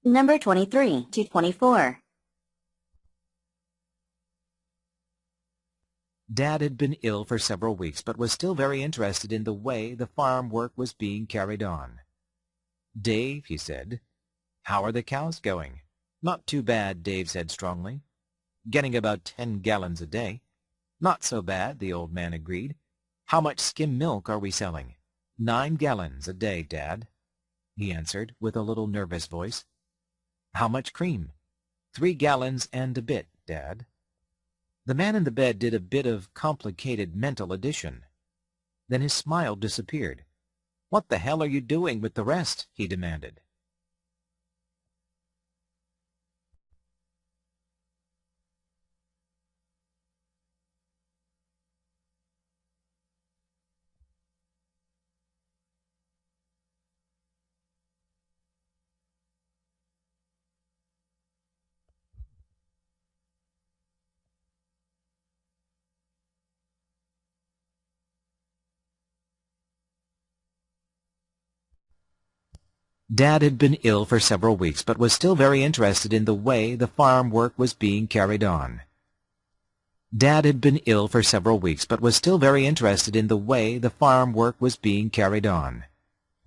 Number 23 to 24. Dad had been ill for several weeks, but was still very interested in the way the farm work was being carried on. "Dave," he said, "how are the cows going?" "Not too bad," Dave said strongly. "Getting about 10 gallons a day." "Not so bad," the old man agreed. "How much skim milk are we selling?" 9 gallons a day, Dad," he answered with a little nervous voice. "How much cream?" 3 gallons and a bit, Dad." The man in the bed did a bit of complicated mental addition. Then his smile disappeared. "What the hell are you doing with the rest?" he demanded. Dad had been ill for several weeks, but was still very interested in the way the farm work was being carried on. Dad had been ill for several weeks, but was still very interested in the way the farm work was being carried on.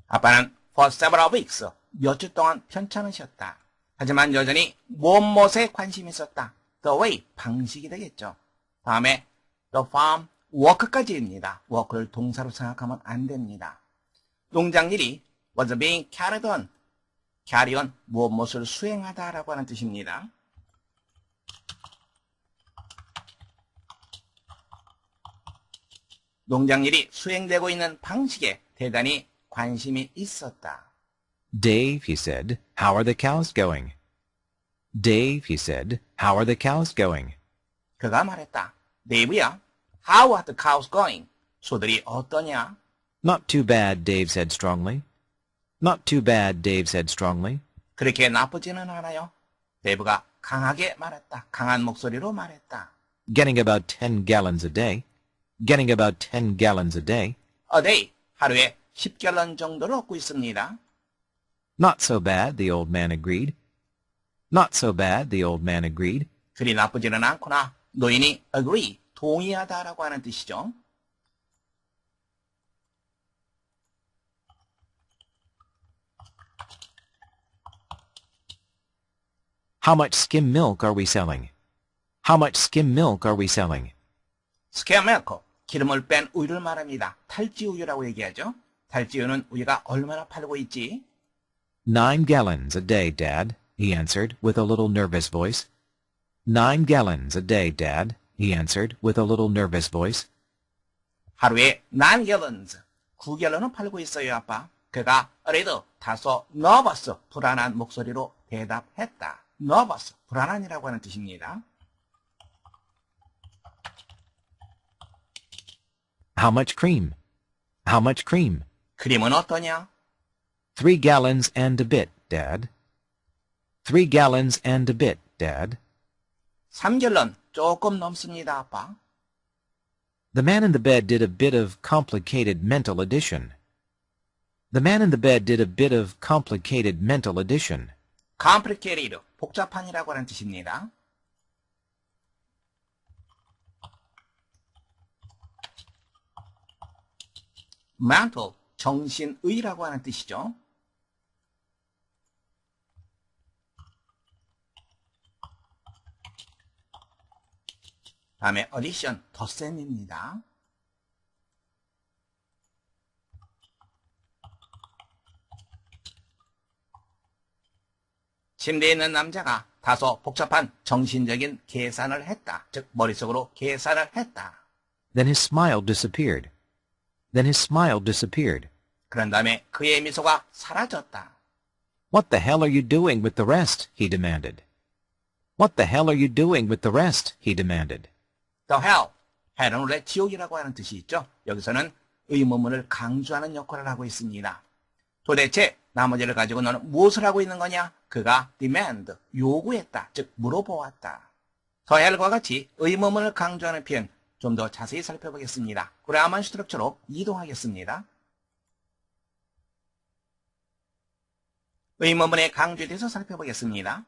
아빠는 for several weeks, 몇 주 동안 편찮으 쉬었다. 하지만 여전히 무엇에 관심이 있었다. The way, 방식이 되겠죠. 다음에 the farm work까지입니다. work를 동사로 생각하면 안 됩니다. 농장일이 was being carried on. carry on, 무엇을 수행하다라고 하는 뜻입니다. 농장일이 수행되고 있는 방식에 대단히 관심이 있었다. "Dave," he said, "how are the cows going?" "Dave," he said, "how are the cows going?" 그가 말했다. 데이브야, how are the cows going? 소들이 어떠냐? "Not too bad," Dave said strongly. "Not too bad," Dave said strongly. 그렇게 나쁘지는 않아요. 데이브가 강하게 말했다. 강한 목소리로 말했다. "Getting about 10 gallons a day." "Getting about 10 gallons a day." A day, 하루에 10갤런 정도를 얻고 있습니다. "Not so bad," the old man agreed. "Not so bad," the old man agreed. 그리 나쁘지는 않구나. 노인이 agree, 동의하다라고 하는 뜻이죠. "How much skim milk are we selling?" "How much skim milk are we selling?" 스퀘어 밀크, 기름을 뺀 우유를 말합니다. 탈지 우유라고 얘기하죠. 탈지 우유는 우리가 얼마나 팔고 있지? 9 gallons a day, Dad, he answered with a little nervous voice. 9 gallons a day, Dad, he answered with a little nervous voice. 하루에 9 gallons, 9갤런을 팔고 있어요, 아빠. 그가 어리도 다소 nervous, 불안한 목소리로 대답했다. nervous, 불안한이라고 하는 뜻입니다. How much cream? How much cream? 크림은 어떠냐? 3 gallons and a bit, Dad. 3 gallons and a bit, Dad. 3갤런, 조금 넘습니다, 아빠. The man in the bed did a bit of complicated mental addition. The man in the bed did a bit of complicated mental addition. complicated, 복잡한이라고 하는 뜻입니다. mental, 정신의라고 하는 뜻이죠. 다음에 addition, 덧셈입니다. 침대에 있는 남자가 다소 복잡한 정신적인 계산을 했다. 즉 머릿속으로 계산을 했다. Then his smile disappeared. Then his smile disappeared. 그런 다음에 그의 미소가 사라졌다. What the hell are you doing with the rest? He demanded. What the hell are you doing with the rest? He demanded. The hell, hell은 원래 지옥이라고 하는 뜻이 있죠. 여기서는 의문문을 강조하는 역할을 하고 있습니다. 도대체 나머지를 가지고 너는 무엇을 하고 있는 거냐? 그가 demand, 요구했다. 즉 물어보았다. The hell과 같이 의문문을 강조하는 표현 좀 더 자세히 살펴보겠습니다. 그라만 스트럭처로 이동하겠습니다. 의문문의 강조에 대해서 살펴보겠습니다.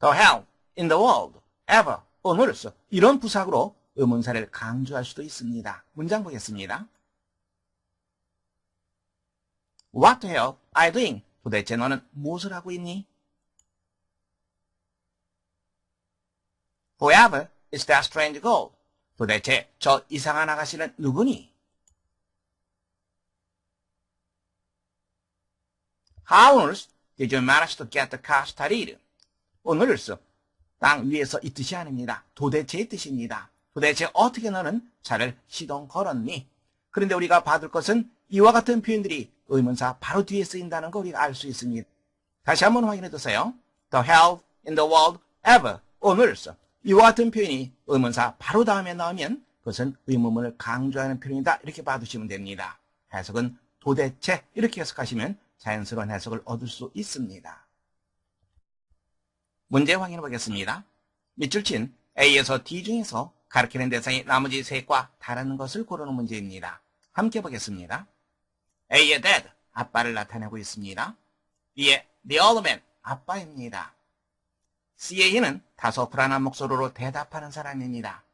The hell in the world ever onerous 이런 부사구로 의문사를 강조할 수도 있습니다. 문장 보겠습니다. What the hell are you doing? 도대체 너는 무엇을 하고 있니? Whoever is that strange girl? 도대체 저 이상한 아가씨는 누구니? How on earth did you manage to get the car started? 오늘을 땅 위에서 이 뜻이 아닙니다. 도대체의 뜻입니다. 도대체 어떻게 너는 차를 시동 걸었니? 그런데 우리가 받을 것은 이와 같은 표현들이 의문사 바로 뒤에 쓰인다는 거 우리가 알 수 있습니다. 다시 한번 확인해 두세요. The hell in the world ever 오늘 이와 같은 표현이 의문사 바로 다음에 나오면 그것은 의문문을 강조하는 표현이다. 이렇게 봐두시면 됩니다. 해석은 도대체 이렇게 해석하시면 자연스러운 해석을 얻을 수 있습니다. 문제 확인해 보겠습니다. 밑줄 친 A에서 D 중에서 가리키는 대상이 나머지 셋과 다른 것을 고르는 문제입니다. 함께 보겠습니다. A의 dad, 아빠를 나타내고 있습니다. B의 the old man, 아빠입니다. C의 he는 다소 불안한 목소리로 대답하는 사람입니다.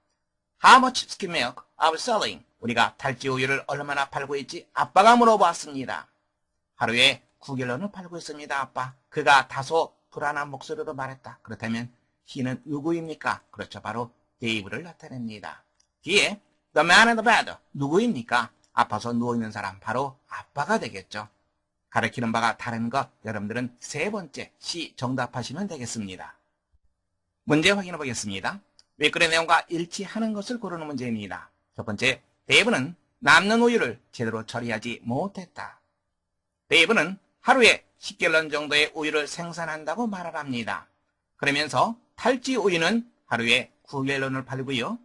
How much skim milk are we selling? 우리가 탈지 우유를 얼마나 팔고 있지? 아빠가 물어보았습니다. 하루에 9갤런을 팔고 있습니다, 아빠. 그가 다소 불안한 목소리로 말했다. 그렇다면 he는 누구입니까? 그렇죠. 바로 데이브를 나타냅니다. 뒤에 the man in the bed, 누구입니까? 아파서 누워있는 사람, 바로 아빠가 되겠죠. 가리키는 바가 다른 것, 여러분들은 세 번째 C 정답하시면 되겠습니다. 문제 확인해 보겠습니다. 윗글의 내용과 일치하는 것을 고르는 문제입니다. 첫 번째, 데이브는 남는 우유를 제대로 처리하지 못했다. 데이브는 하루에 10갤런 정도의 우유를 생산한다고 말을 합니다. 그러면서 탈지 우유는 하루에 9갤런을 팔고요.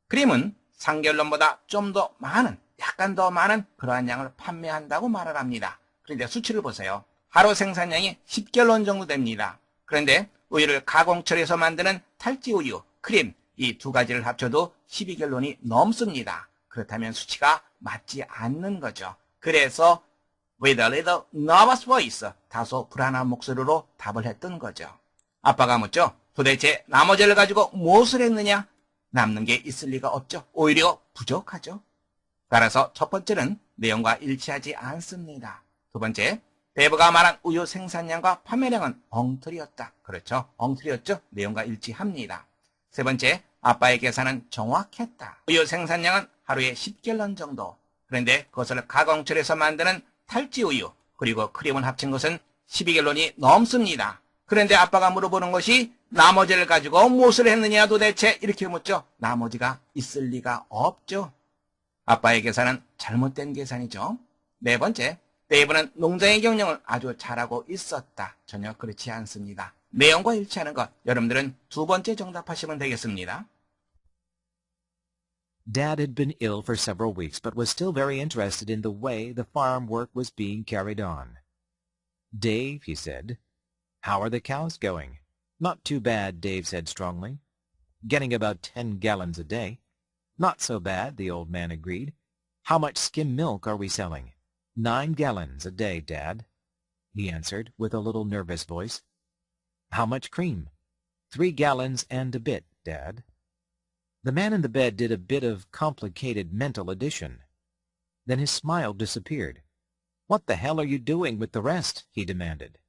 크림은 3갤런보다 좀 더 많은, 약간 더 많은 그러한 양을 판매한다고 말을 합니다. 그런데 수치를 보세요. 하루 생산량이 10갤런 정도 됩니다. 그런데 우유를 가공 처리해서 만드는 탈지 우유, 크림 이 두 가지를 합쳐도 12갤런이 넘습니다. 그렇다면 수치가 맞지 않는 거죠. 그래서 with a little nervous voice, 다소 불안한 목소리로 답을 했던 거죠. 아빠가 묻죠. 도대체 나머지를 가지고 무엇을 했느냐? 남는 게 있을 리가 없죠. 오히려 부족하죠. 따라서 첫 번째는 내용과 일치하지 않습니다. 두 번째, 데이브가 말한 우유 생산량과 판매량은 엉터리였다. 그렇죠. 엉터리였죠. 내용과 일치합니다. 세 번째, 아빠의 계산은 정확했다. 우유 생산량은 하루에 10갤런 정도. 그런데 그것을 가공 처리해서 만드는 탈지 우유 그리고 크림을 합친 것은 12갤런이 넘습니다. 그런데 아빠가 물어보는 것이 나머지를 가지고 무엇을 했느냐 도대체 이렇게 묻죠. 나머지가 있을 리가 없죠. 아빠의 계산은 잘못된 계산이죠. 네 번째, 데이브는 농장의 경영을 아주 잘하고 있었다. 전혀 그렇지 않습니다. 내용과 일치하는 것, 여러분들은 두 번째 정답하시면 되겠습니다. Dad had been ill for several weeks, but was still very interested in the way the farm work was being carried on. Dave, he said, how are the cows going? Not too bad, Dave said strongly. Getting about 10 gallons a day. Not so bad, the old man agreed. How much skim milk are we selling? 9 gallons a day, Dad, he answered with a little nervous voice. How much cream? 3 gallons and a bit, Dad. The man in the bed did a bit of complicated mental addition. Then his smile disappeared. What the hell are you doing with the rest? He demanded.